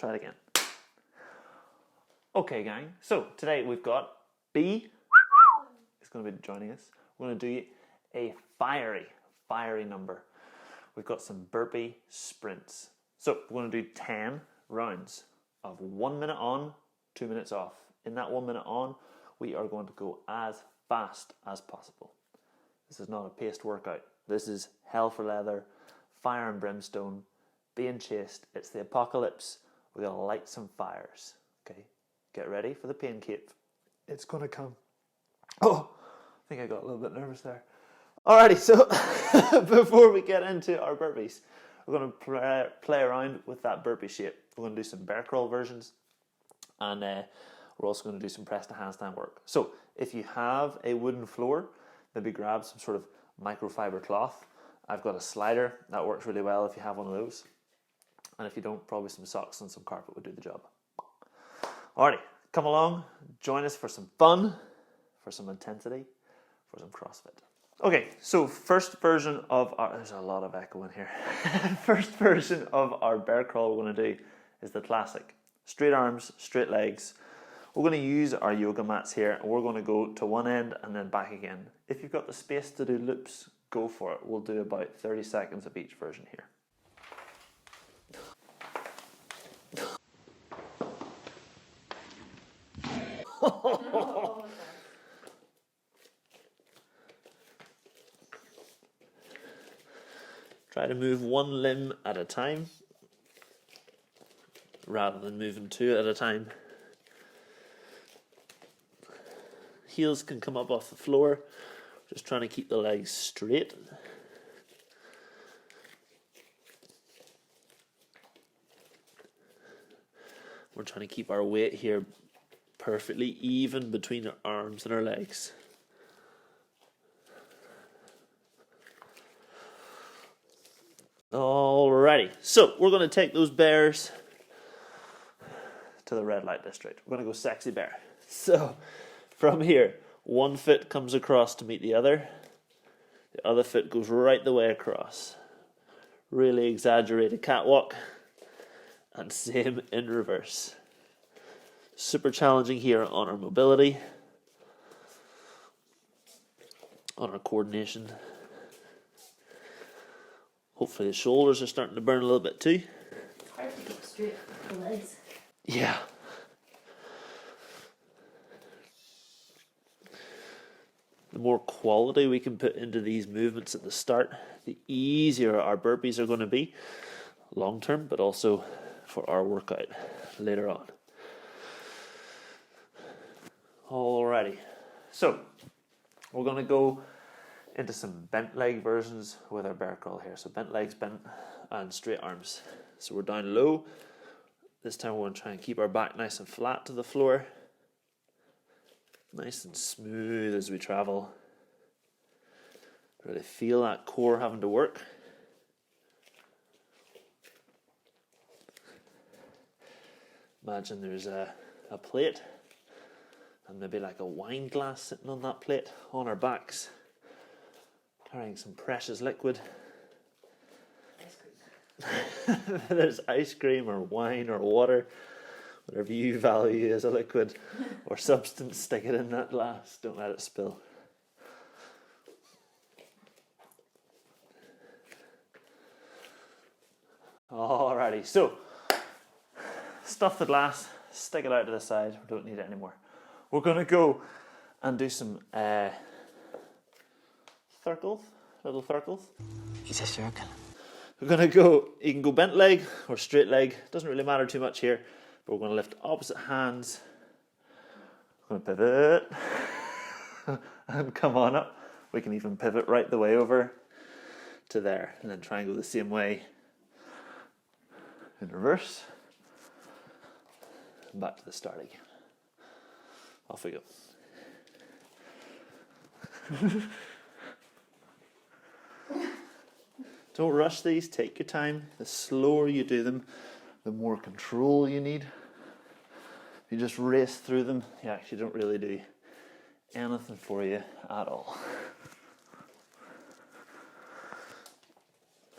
try it again. Okay, gang. So today we've got B. Is going to be joining us. We're going to do a fiery number. We've got some burpee sprints. So we're going to do 10 rounds of 1 minute on, 2 minutes off. In that 1 minute on, we are going to go as fast as possible. This is not a paced workout. This is hell for leather, fire and brimstone, being chased. It's the apocalypse. We're going to light some fires. Okay, get ready for the pain cave. It's going to come. Oh, I think I got a little bit nervous there. Alrighty, so before we get into our burpees, we're going to play around with that burpee shape. We're going to do some bear crawl versions, and we're also going to do some press to handstand work. So if you have a wooden floor, maybe grab some sort of microfiber cloth. I've got a slider that works really well if you have one of those, and if you don't, probably some socks and some carpet would do the job. Alrighty, come along, join us for some fun, for some intensity, for some CrossFit. Okay, so first version of our, there's a lot of echo in here. First version of our bear crawl we're going to do is the classic. Straight arms, straight legs. We're going to use our yoga mats here, and we're going to go to one end and then back again. If you've got the space to do loops, go for it. We'll do about 30 seconds of each version here. Try to move one limb at a time rather than moving two at a time. Heels can come up off the floor. Just trying to keep the legs straight. We're trying to keep our weight here perfectly even between our arms and our legs. Alrighty, so we're going to take those bears to the red light district. We're going to go sexy bear. So from here, one foot comes across to meet the other foot goes right the way across. Really exaggerated catwalk, and same in reverse. Super challenging here on our mobility, on our coordination. Hopefully the shoulders are starting to burn a little bit too. It's hard to keep straight with the legs. Yeah. The more quality we can put into these movements at the start, the easier our burpees are going to be long term, but also for our workout later on. Alrighty, so we're going to go into some bent leg versions with our bear crawl here. So bent legs, bent and straight arms. So we're down low. This time we're going to try and keep our back nice and flat to the floor. Nice and smooth as we travel. Really feel that core having to work. Imagine there's a plate and maybe like a wine glass sitting on that plate on our backs, carrying some precious liquid. Ice cream. There's ice cream or wine or water, whatever you value as a liquid or substance, stick it in that glass, don't let it spill. Alrighty, so stuff the glass, stick it out to the side, we don't need it anymore. We're going to go and do some circles, little circles. It's a circle. We're going to go, you can go bent leg or straight leg, doesn't really matter too much here, but we're going to lift opposite hands. We're going to pivot and come on up. We can even pivot right the way over to there and then try and go the same way in reverse and back to the start again. Off we go. Don't rush these, take your time. The slower you do them, the more control you need. If you just race through them, you actually don't really do anything for you at all.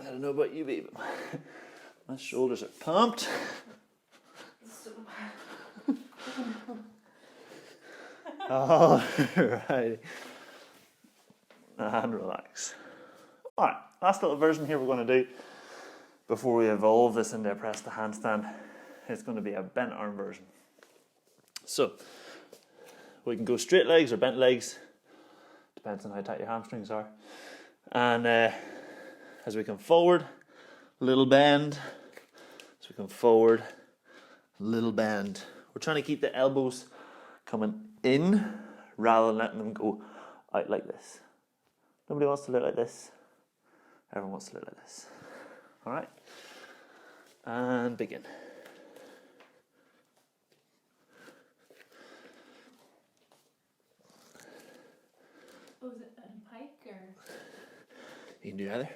I don't know about you, babe. My shoulders are pumped. All right. And relax. All right, last little version here we're going to do before we evolve this into a press to handstand. It's going to be a bent arm version. So we can go straight legs or bent legs, depends on how tight your hamstrings are. And as we come forward, little bend. As we come forward, little bend. We're trying to keep the elbows coming in rather than letting them go out like this. Nobody wants to look like this. Everyone wants to look like this. All right. And begin. Oh, is it in pike or? You can do either.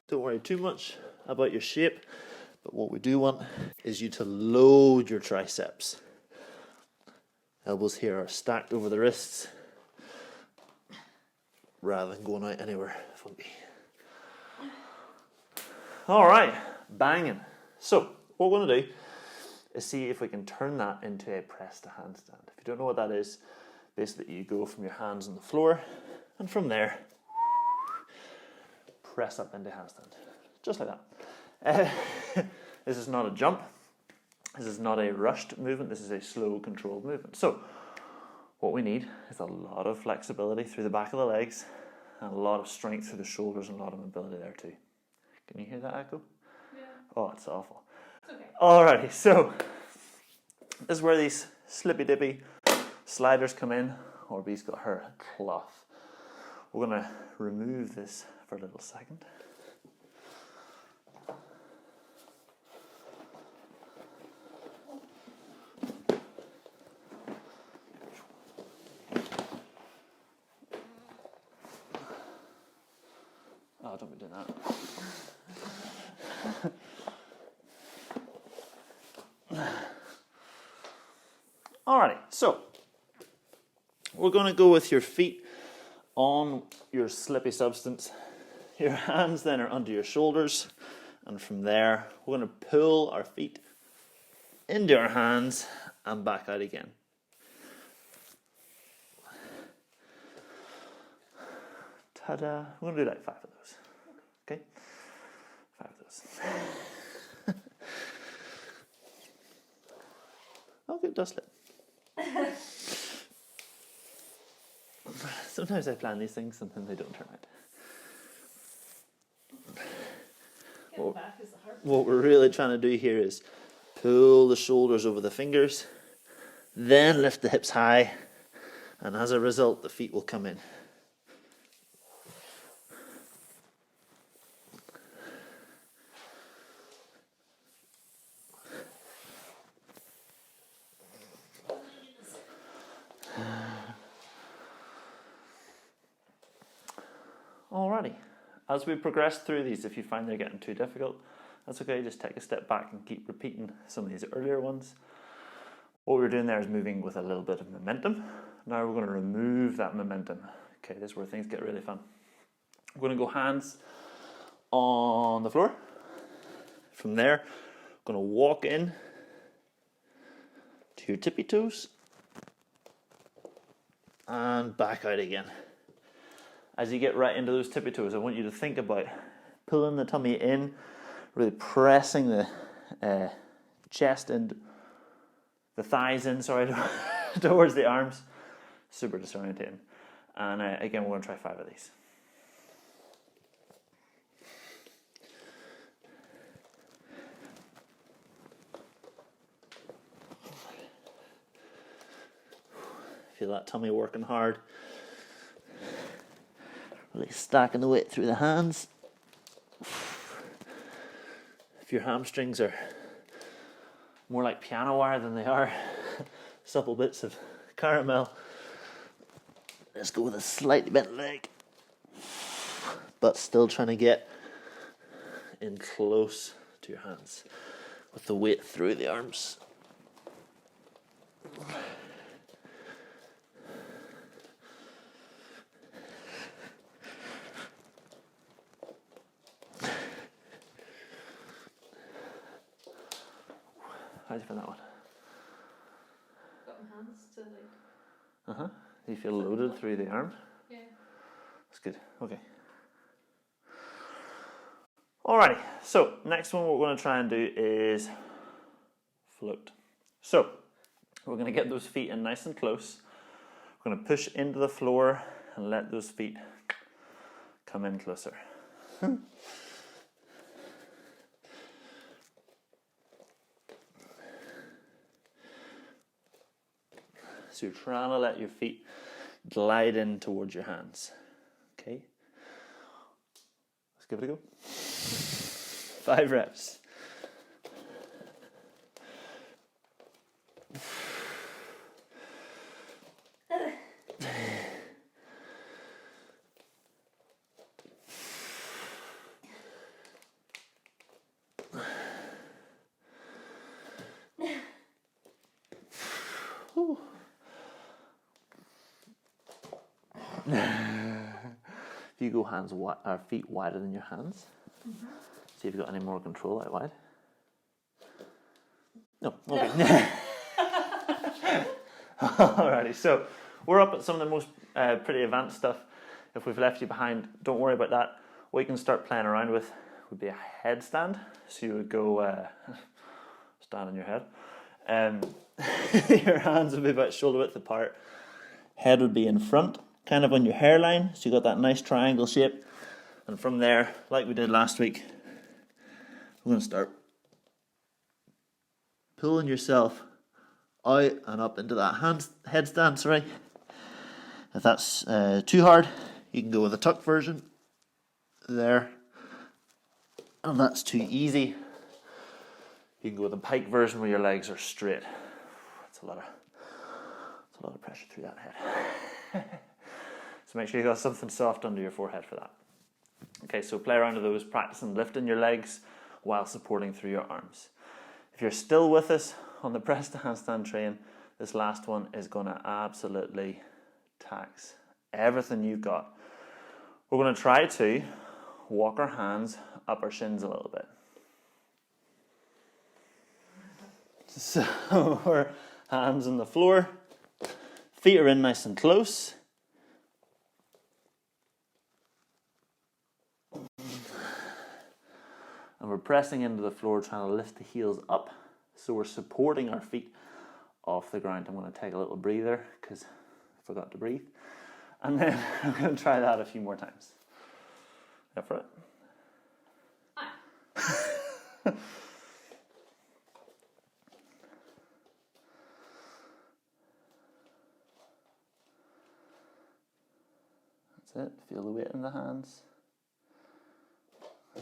Don't worry too much about your shape, but what we do want is you to load your triceps. Elbows here are stacked over the wrists rather than going out anywhere funky. All right, banging. So what we're going to do is see if we can turn that into a press to handstand. If you don't know what that is, basically you go from your hands on the floor and from there press up into handstand, just like that. This is not a jump. This is not a rushed movement. This is a slow, controlled movement. So what we need is a lot of flexibility through the back of the legs and a lot of strength through the shoulders and a lot of mobility there too. Can you hear that echo? Yeah. Oh, it's awful. It's okay. Alrighty, so this is where these slippy dippy sliders come in, or B's got her cloth. We're going to remove this for a little second. Oh, don't be doing that. Alrighty, so we're going to go with your feet on your slippy substance. Your hands then are under your shoulders, and from there we're going to pull our feet into our hands and back out again. Ta-da! We're going to do like 5 of those. Okay? 5 of those. Okay, it does slip. Sometimes I plan these things and then they don't turn out. What we're really trying to do here is pull the shoulders over the fingers, then lift the hips high, and as a result the feet will come in. Alrighty, as we progress through these, if you find they're getting too difficult, that's okay, just take a step back and keep repeating some of these earlier ones. What we're doing there is moving with a little bit of momentum. Now we're going to remove that momentum. Okay, this is where things get really fun. We're going to go hands on the floor. From there, we're going to walk in to your tippy toes and back out again. As you get right into those tippy toes, I want you to think about pulling the tummy in, really pressing the chest and the thighs in, towards the arms. Super disorientating. And again, we're going to try 5 of these. Feel that tummy working hard. Really stacking the weight through the hands. If your hamstrings are more like piano wire than they are supple bits of caramel, let's go with a slightly bent leg, but still trying to get in close to your hands with the weight through the arms. How do you find that one? Got my hands to like. Do you feel loaded through the arm? Yeah. That's good. Okay. Alrighty. So next one, what we're going to try and do is float. So we're going to get those feet in nice and close. We're going to push into the floor and let those feet come in closer. So you're trying to let your feet glide in towards your hands. Okay? Let's give it a go. 5 reps. If you go feet wider than your hands, see if you've got any more control out wide. No, okay. Alrighty, so we're up at some of the most pretty advanced stuff. If we've left you behind, don't worry about that. What you can start playing around with would be a headstand. So you would go stand on your head. Your hands would be about shoulder width apart. Head would be in front, kind of on your hairline, so you got that nice triangle shape. And from there, like we did last week, we're going to start pulling yourself out and up into that headstand, sorry. If that's too hard, you can go with a tuck version there. And that's too easy, you can go with a pike version where your legs are straight. That's a lot of pressure through that head. So make sure you got something soft under your forehead for that. Okay, so play around with those, practicing lifting your legs while supporting through your arms. If you're still with us on the press to handstand train, this last one is going to absolutely tax everything you've got. We're going to try to walk our hands up our shins a little bit. So our hands on the floor, feet are in nice and close. And we're pressing into the floor, trying to lift the heels up. So we're supporting our feet off the ground. I'm going to take a little breather because I forgot to breathe. And then I'm going to try that a few more times. Up for it? That's it. Feel the weight in the hands.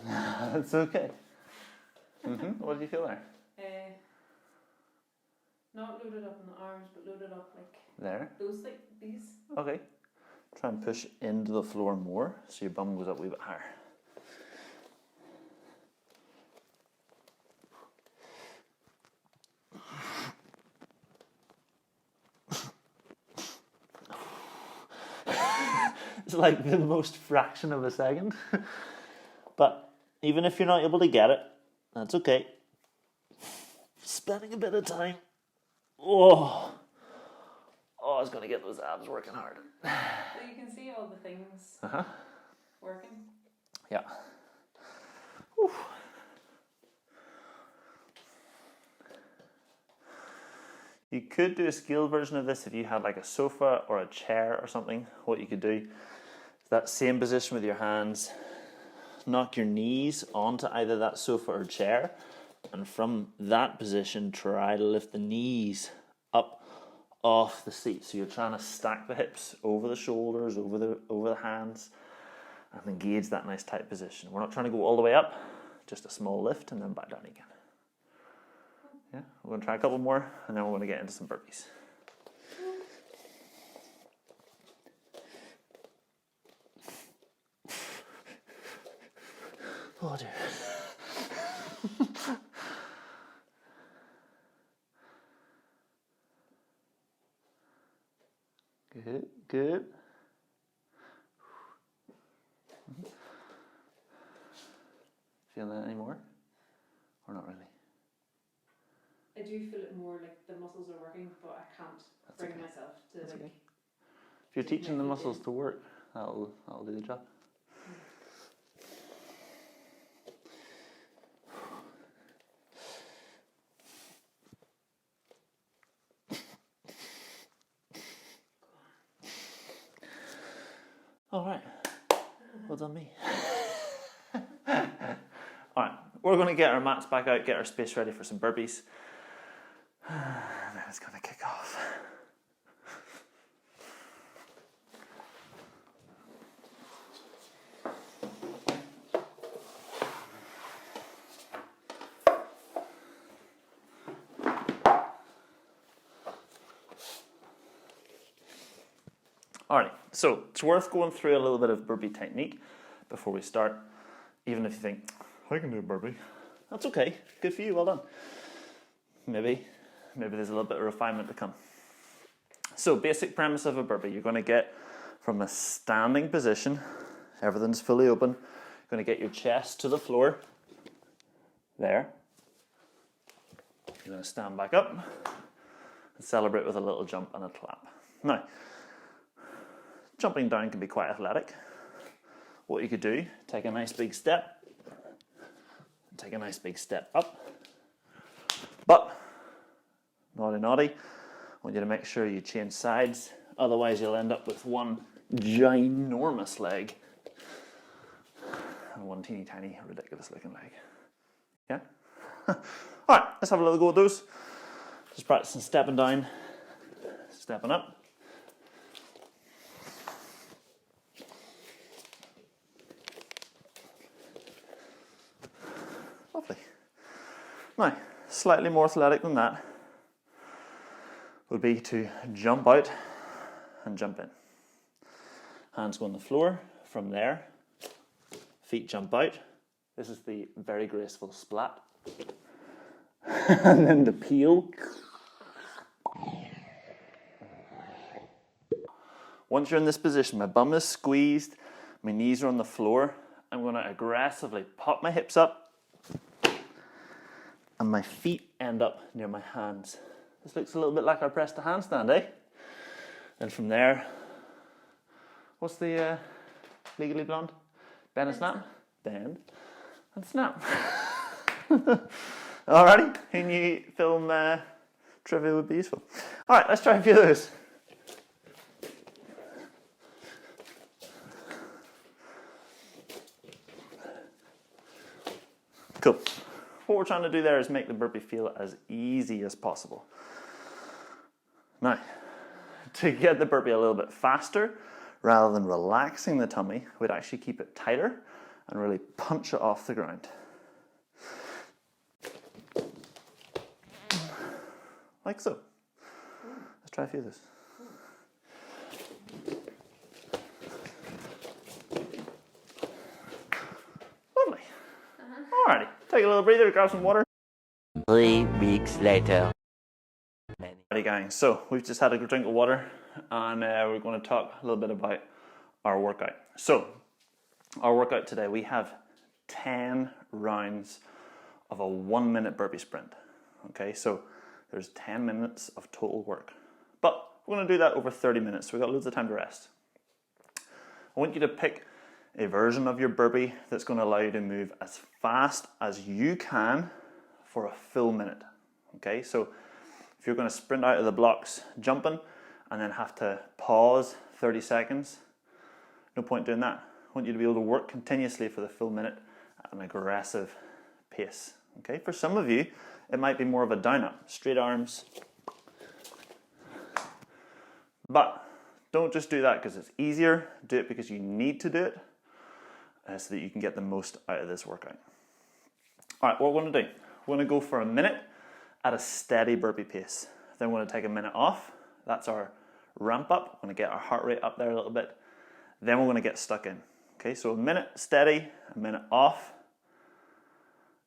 That's okay. What did you feel there? Not loaded up in the arms, but loaded up like there. those, like these. Okay. Try and push into the floor more so your bum goes up a wee bit higher. It's like the most fraction of a second. But even if you're not able to get it, that's okay. Spending a bit of time. Oh, it's going to get those abs working hard. So you can see all the things working. Yeah. Whew. You could do a scaled version of this if you had like a sofa or a chair or something. What you could do is that same position with your hands, knock your knees onto either that sofa or chair, and from that position try to lift the knees up off the seat. So you're trying to stack the hips over the shoulders, over the hands, and engage that nice tight position. We're not trying to go all the way up, just a small lift and then back down again. Yeah, we're going to try a couple more and then we're going to get into some burpees. Oh dear. Good. Feeling that anymore? Or not really? I do feel it more like the muscles are working, but I can't bring myself to like. Okay. If you're teaching the muscles to work, that'll do the job. All right. Well done, me. All right, we're going to get our mats back out, get our space ready for some burpees. And then it's going to kick off. Alright, so it's worth going through a little bit of burpee technique before we start. Even if you think, I can do a burpee. That's okay, good for you, well done. Maybe there's a little bit of refinement to come. So basic premise of a burpee, you're going to get from a standing position, everything's fully open, you're going to get your chest to the floor, there. You're going to stand back up and celebrate with a little jump and a clap. Now, jumping down can be quite athletic. What you could do, take a nice big step, take a nice big step up. But, naughty, I want you to make sure you change sides, otherwise you'll end up with one ginormous leg and one teeny tiny ridiculous looking leg. Yeah? Alright, let's have a little go at those. Just practicing stepping down, stepping up. Lovely. Now, slightly more athletic than that would be to jump out and jump in. Hands go on the floor. From there, feet jump out. This is the very graceful splat. And then the peel. Once you're in this position, my bum is squeezed, my knees are on the floor. I'm going to aggressively pop my hips up and my feet end up near my hands. This looks a little bit like our press to handstand, eh? And from there, what's the Legally Blonde? Bend and snap? Bend and snap. Alrighty, who knew film trivia would be useful? Alright, let's try a few of those. Cool. What we're trying to do there is make the burpee feel as easy as possible. Now, to get the burpee a little bit faster, rather than relaxing the tummy, we'd actually keep it tighter and really punch it off the ground. Like so. Let's try a few of those. Lovely. Alrighty, take a little breather, grab some water. 3 weeks later. Alrighty gang, so we've just had a drink of water and we're going to talk a little bit about our workout. So, our workout today, we have 10 rounds of a 1 minute burpee sprint. Okay, so there's 10 minutes of total work. But we're going to do that over 30 minutes, so we've got loads of time to rest. I want you to pick a version of your burpee that's going to allow you to move as fast as you can for a full minute. Okay, so if you're going to sprint out of the blocks jumping and then have to pause 30 seconds, no point doing that. I want you to be able to work continuously for the full minute at an aggressive pace. Okay, for some of you, it might be more of a down up, straight arms. But don't just do that because it's easier, do it because you need to do it so that you can get the most out of this workout. All right, what we're going to do, we're going to go for a minute at a steady burpee pace. Then we're going to take a minute off. That's our ramp up. We're going to get our heart rate up there a little bit. Then we're going to get stuck in. Okay, so a minute steady, a minute off,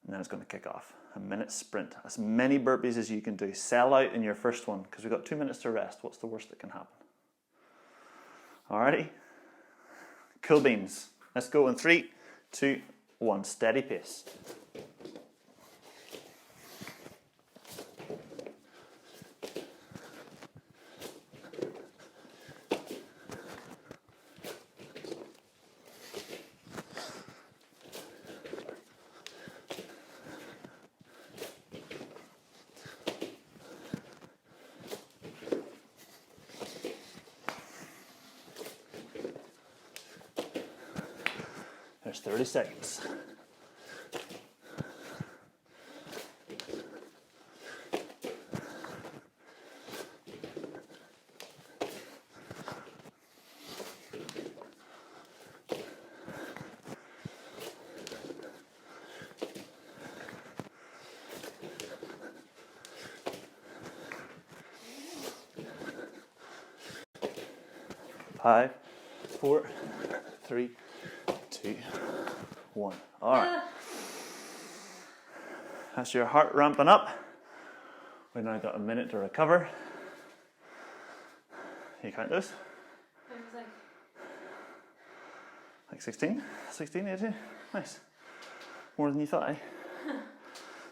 and then it's going to kick off. A minute sprint. As many burpees as you can do. Sell out in your first one because we've got 2 minutes to rest. What's the worst that can happen? Alrighty. Cool beans. Let's go in 3, 2, 1. Steady pace. There's 30 seconds. Five, 4, 3, 2, 1. All right. That's your heart ramping up. We've now got a minute to recover. You count those? Like 16? 16, 18? Nice. More than you thought, eh?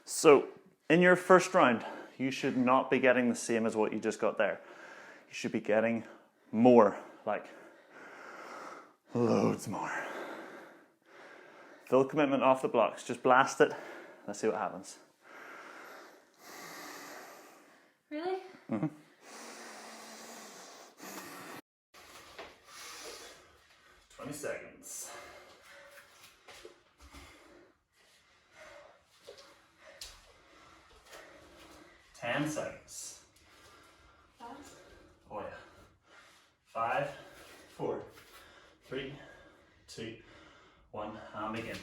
So, in your first round, you should not be getting the same as what you just got there. You should be getting more. Like, loads more. Full commitment off the blocks. Just blast it. Let's see what happens. Really? Mm-hmm. "20 seconds. "10 seconds. Fast? Oh yeah. 5, 4, 3, 2, 1, and begin.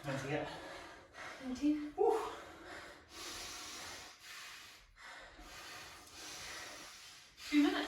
Nice, yeah. 19. Woo. Few minutes.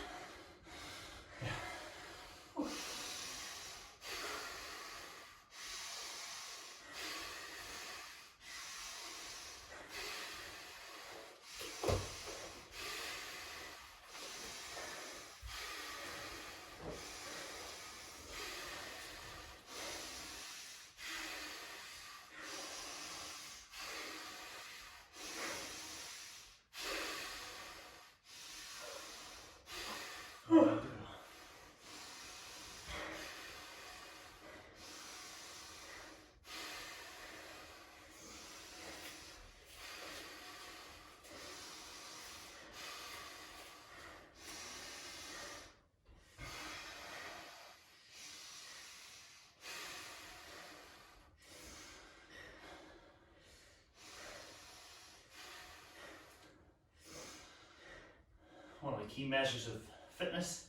One of the key measures of fitness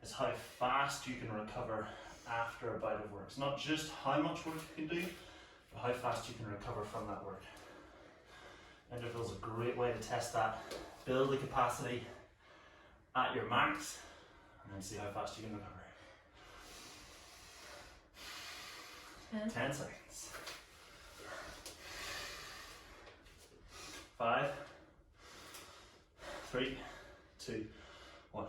is how fast you can recover after a bout of work. It's not just how much work you can do, but how fast you can recover from that work. Intervals are a great way to test that. Build the capacity at your max and then see how fast you can recover. 10 seconds. 5, 3, 2, 1.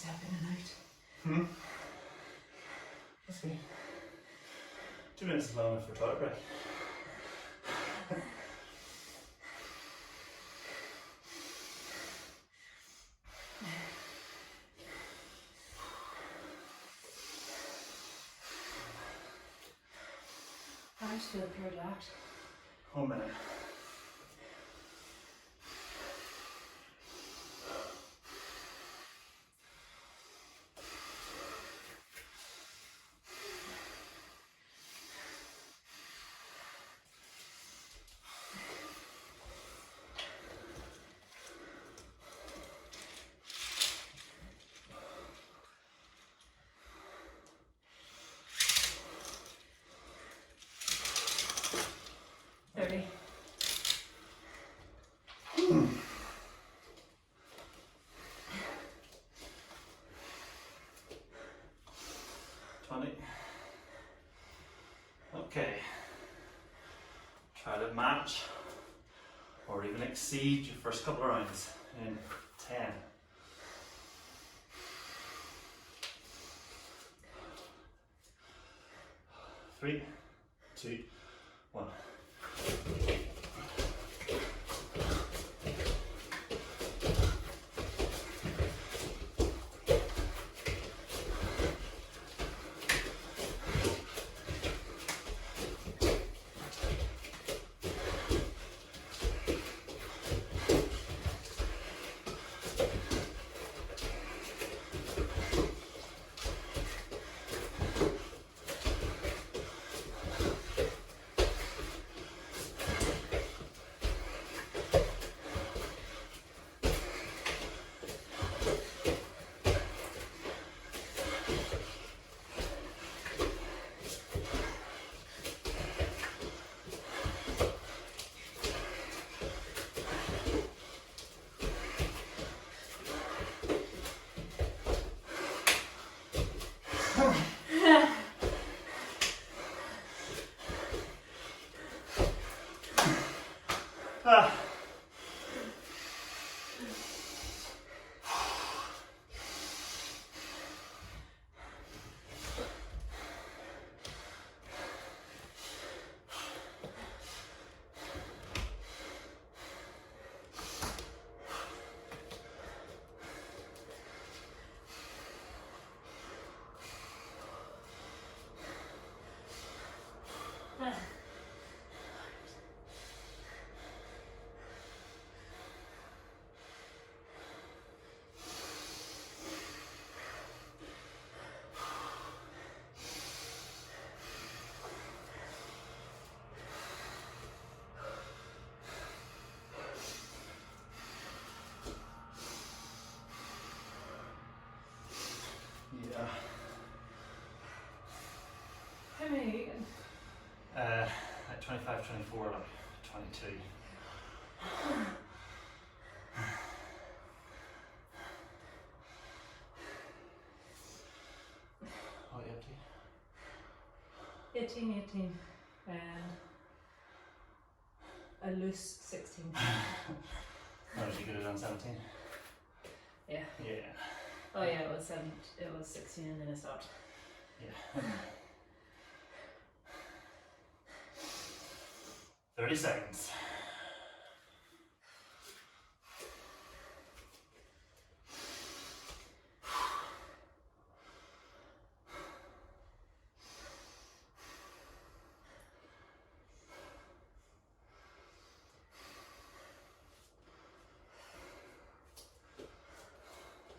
step in and out. That's good. 2 minutes is long enough for toilet break. I just feel pretty relaxed. 1 minute. Okay. Try to match or even exceed your first couple of rounds in 10. 3, 2, 1. Yeah. How many are you eating? Like 25, 24, like 22. What are you up to? 18, 18, and a loose 16. How did you get it on 17? Yeah. Yeah. Oh yeah, it was 16 and then I stopped. Yeah. 30 seconds.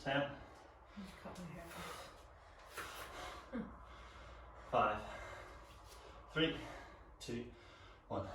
Ten. Just cut my hair off. 5, 3, 2, 1.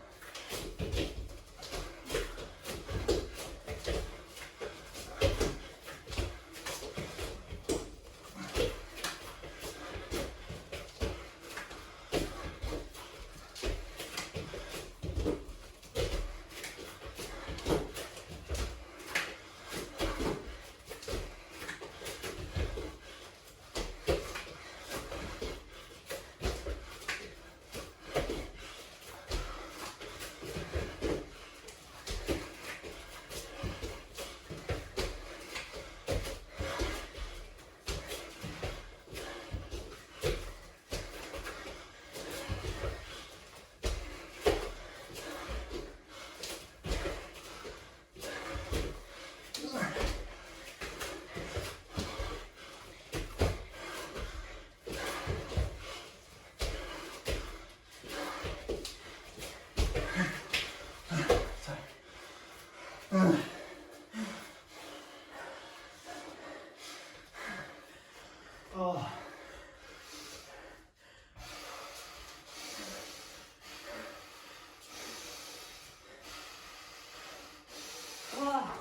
Oh. Oh.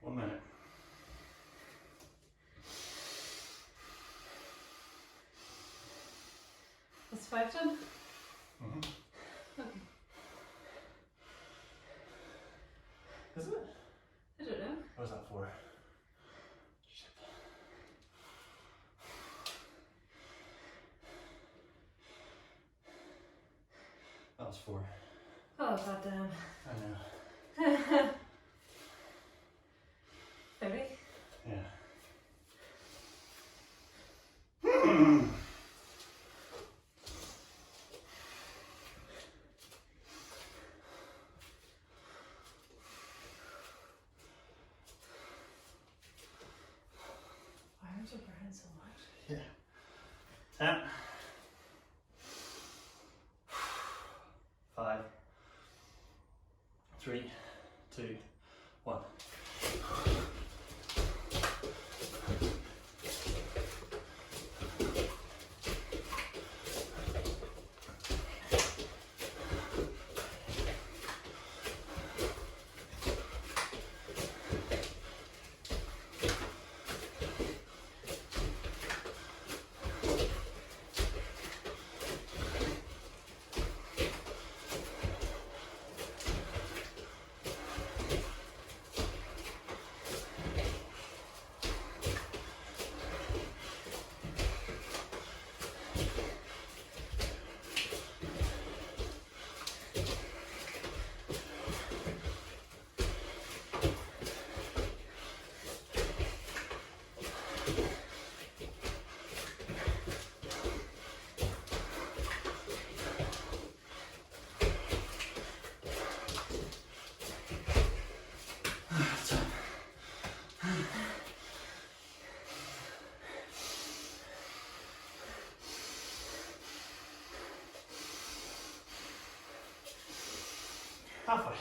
One minute. That's 5 done? Mm-hmm. Okay. Is it? I don't know. What was that for? Shit. That was 4. Oh, goddamn. I know. 30? Yeah. My arms are burning so much. Yeah. 10. 5. 3, 2, 1. Halfway.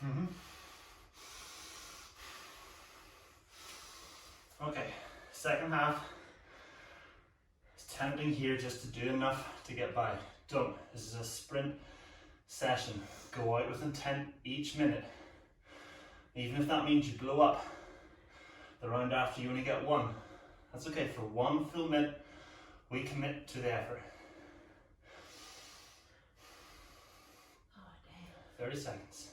Mm-hmm. Okay, second half. It's tempting here just to do enough to get by. Done. This is a sprint session. Go out with intent each minute. Even if that means you blow up the round after, you only get 1. That's okay. For 1 full minute, we commit to the effort. Oh, damn. 30 seconds.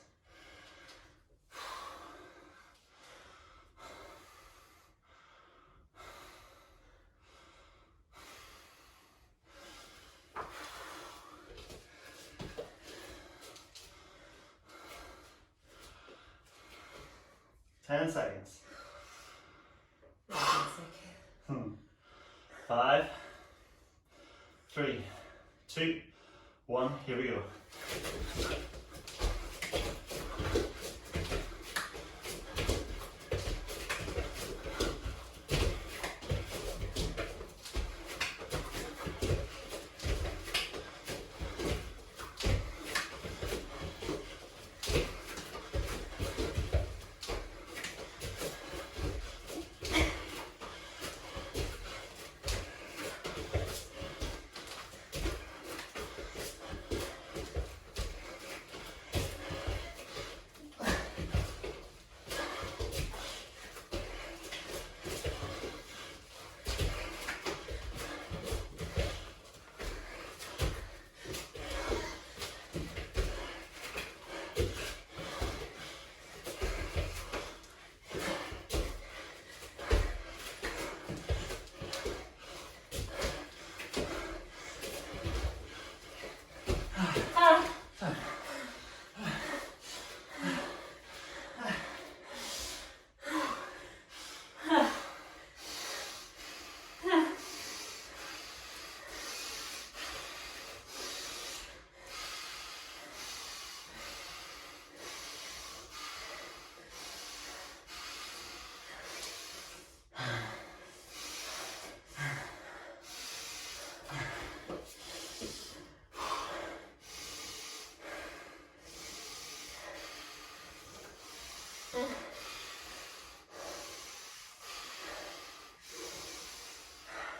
Ten seconds. Basic. 5, 3, 2, 1. Here we go.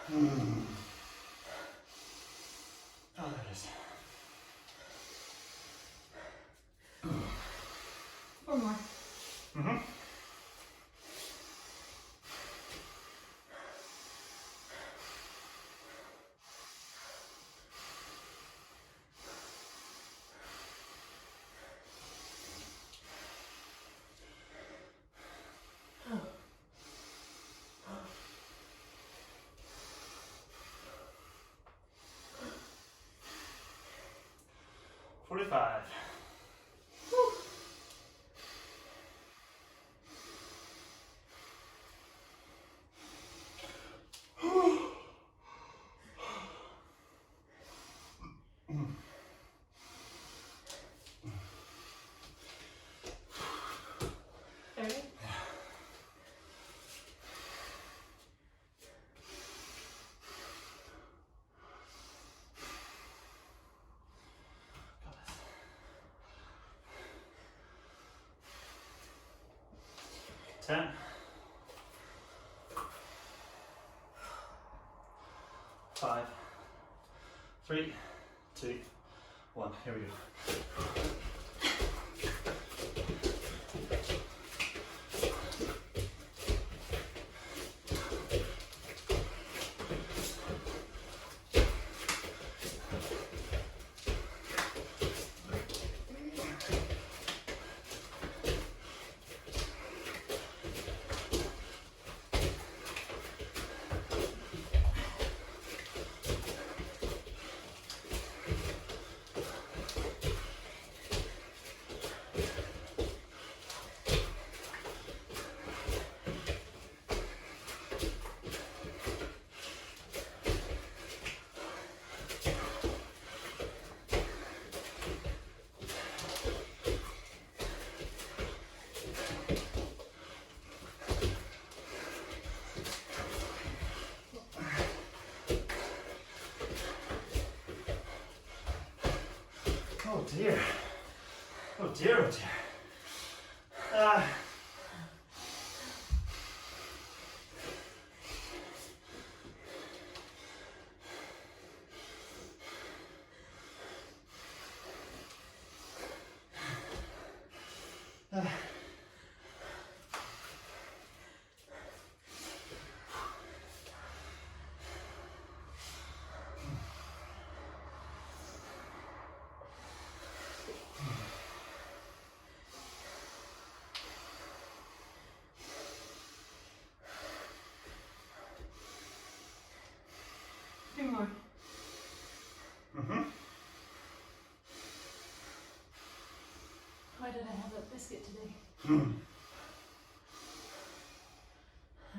Oh, there it is. One more. Mm-hmm. Ten. 5, 3, 2, 1. Here we go. Oh dear. Oh dear, oh dear. Two more. Mm-hmm. Why did I have that biscuit today? Hmm.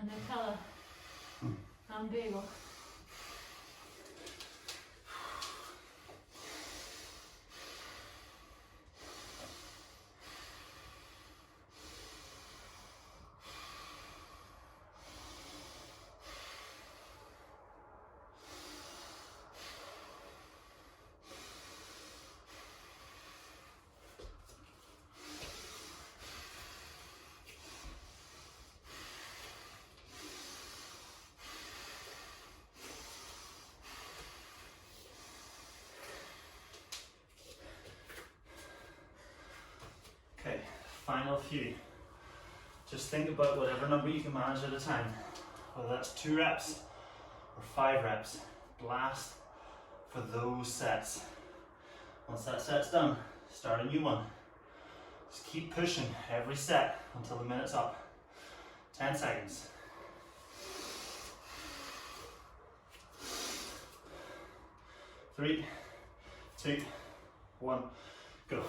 And Nutella. And bagel. Okay, final few. Just think about whatever number you can manage at a time. Whether that's 2 reps or 5 reps. Blast for those sets. Once that set's done, start a new one. Just keep pushing every set until the minute's up. 10 seconds. Three, 2, 1, go.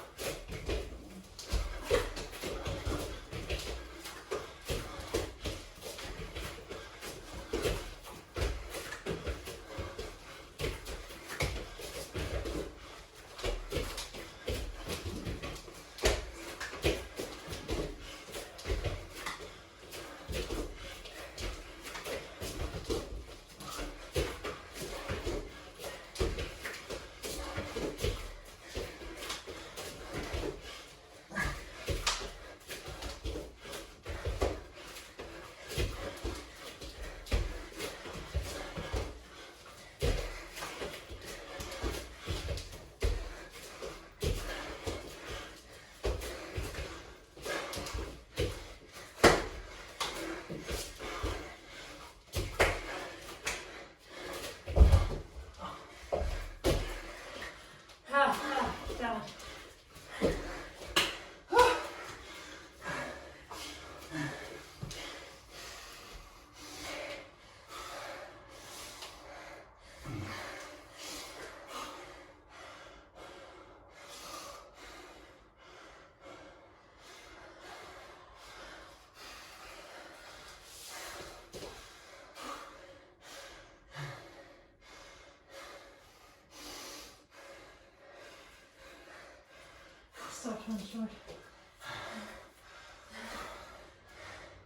Stop trying short.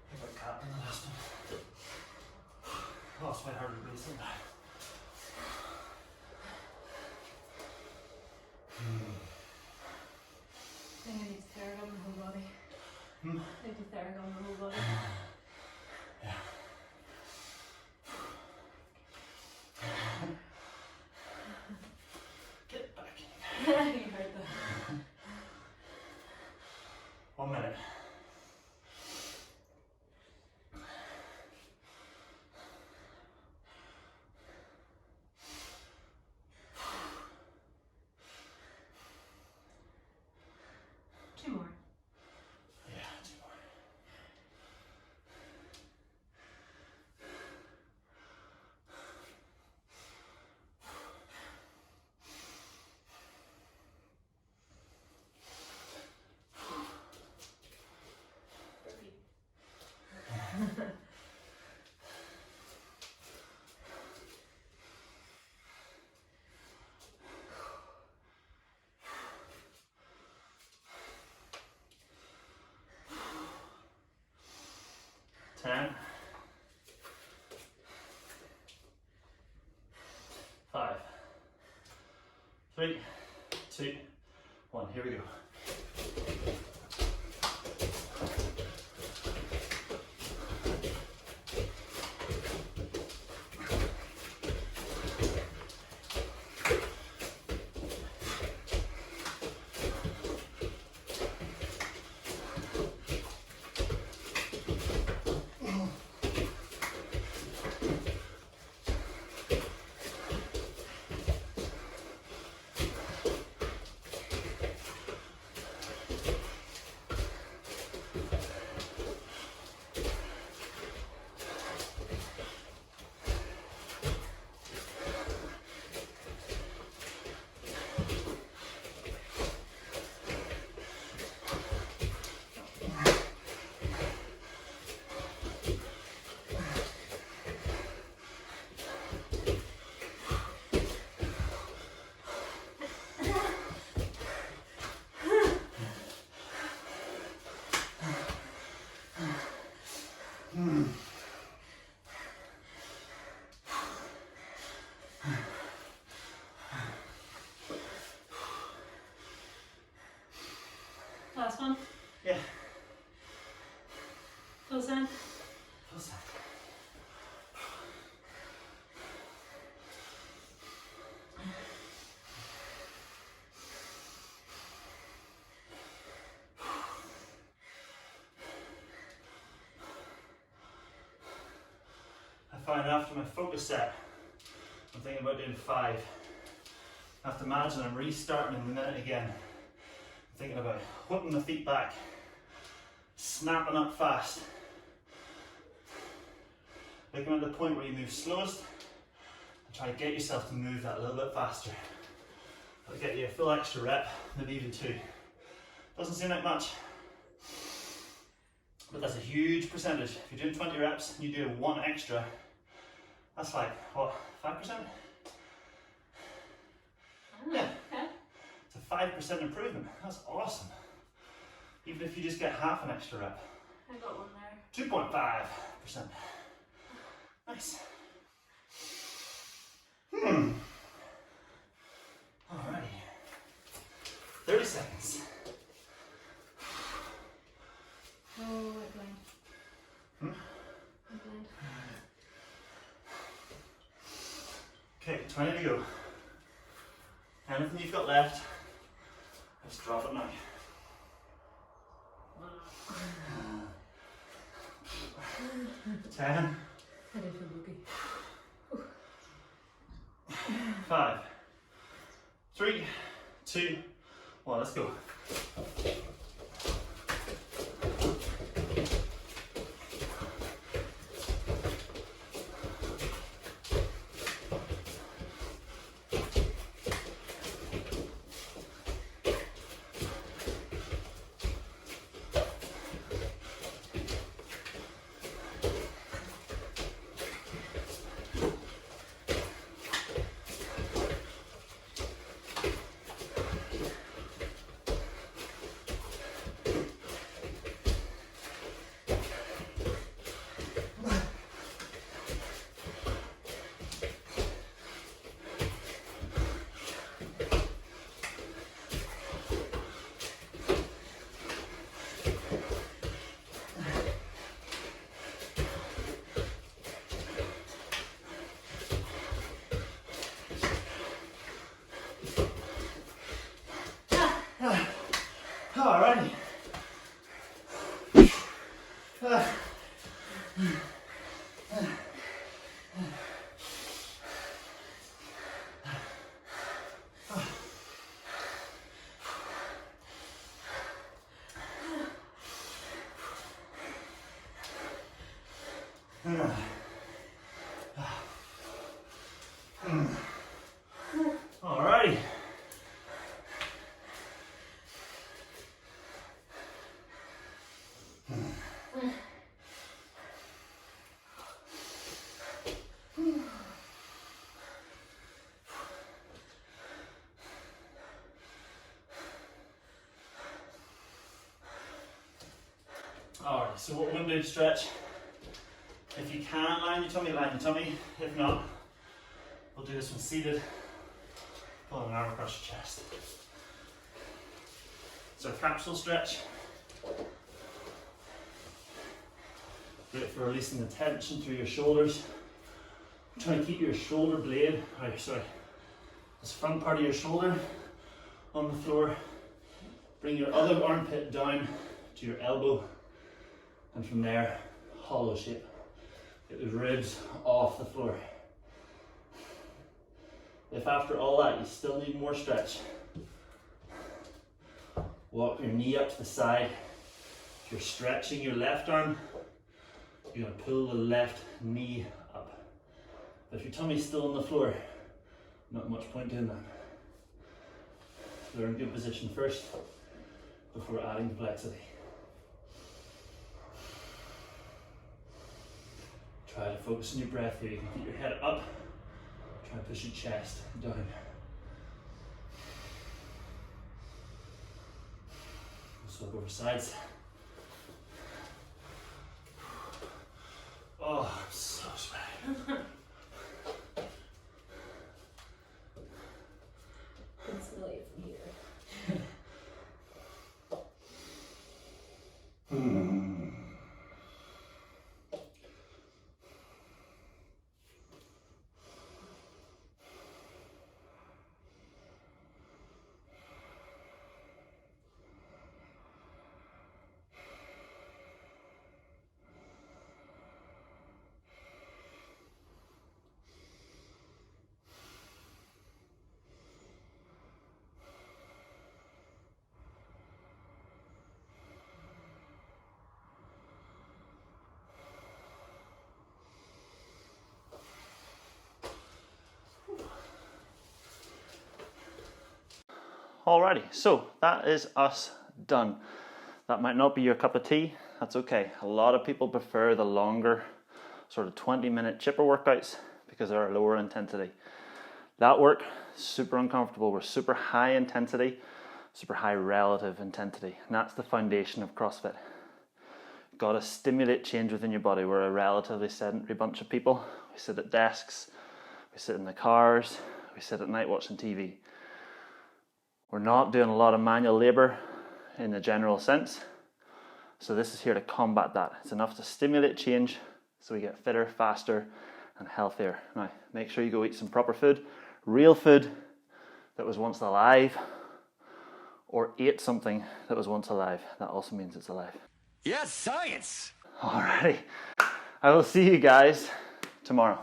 I got capped in the last one. Oh, it's way harder to release it. I think I need to throw it on the whole body. I need to throw it on the whole body. Yeah. Get back. You heard that. 1 minute. Two more. Yeah, 2 more. Burpee. 10, 5, 3, 2, 1. Here we go. Last one. Yeah. Full send. Full send. I find after my focus set, I'm thinking about doing 5. I have to imagine I'm restarting in the minute again. I'm thinking about whipping the feet back, snapping up fast. Looking at the point where you move slowest, and try to get yourself to move that a little bit faster. That'll get you a full extra rep, maybe even 2. Doesn't seem like much, but that's a huge percentage. If you're doing 20 reps and you do 1 extra, that's like, what, 5%? Yeah. It's a 5% improvement. That's awesome. Even if you just get half an extra rep. I got one there. 2.5%. Nice. Alrighty. 30 seconds. Oh, I'm blind. I'm blind. Okay, 20 to go. Anything you've got left, just drop it now. 10, I did for boogie. 5, 3, 2, 1, let's go. Alrighty. Alright, so what we're going to do to stretch, if you can line your tummy, line your tummy. If not, we'll do this one seated, pulling an arm across your chest. So a capsule stretch, great for releasing the tension through your shoulders. Try to keep your shoulder blade, this front part of your shoulder on the floor. Bring your other armpit down to your elbow, and from there, hollow shape. Get the ribs off the floor. If after all that you still need more stretch, walk your knee up to the side. If you're stretching your left arm, you're going to pull the left knee up. But if your tummy's still on the floor, not much point doing that. Learn good position first before adding complexity. Try to focus on your breath here. You can keep your head up. Try and push your chest down. Swap over sides. Oh, I'm so sweaty. Can smell it from here. Alrighty, so that is us done. That might not be your cup of tea, that's okay. A lot of people prefer the longer sort of 20-minute chipper workouts because they're a lower intensity. That work, super uncomfortable. We're super high intensity, super high relative intensity, and that's the foundation of CrossFit. Got to stimulate change within your body. We're a relatively sedentary bunch of people. We sit at desks, we sit in the cars, we sit at night watching TV. We're not doing a lot of manual labour in the general sense, so this is here to combat that. It's enough to stimulate change so we get fitter, faster and healthier. Now, make sure you go eat some proper food, real food that was once alive, or ate something that was once alive. That also means it's alive. Yes, science! Alrighty, I will see you guys tomorrow.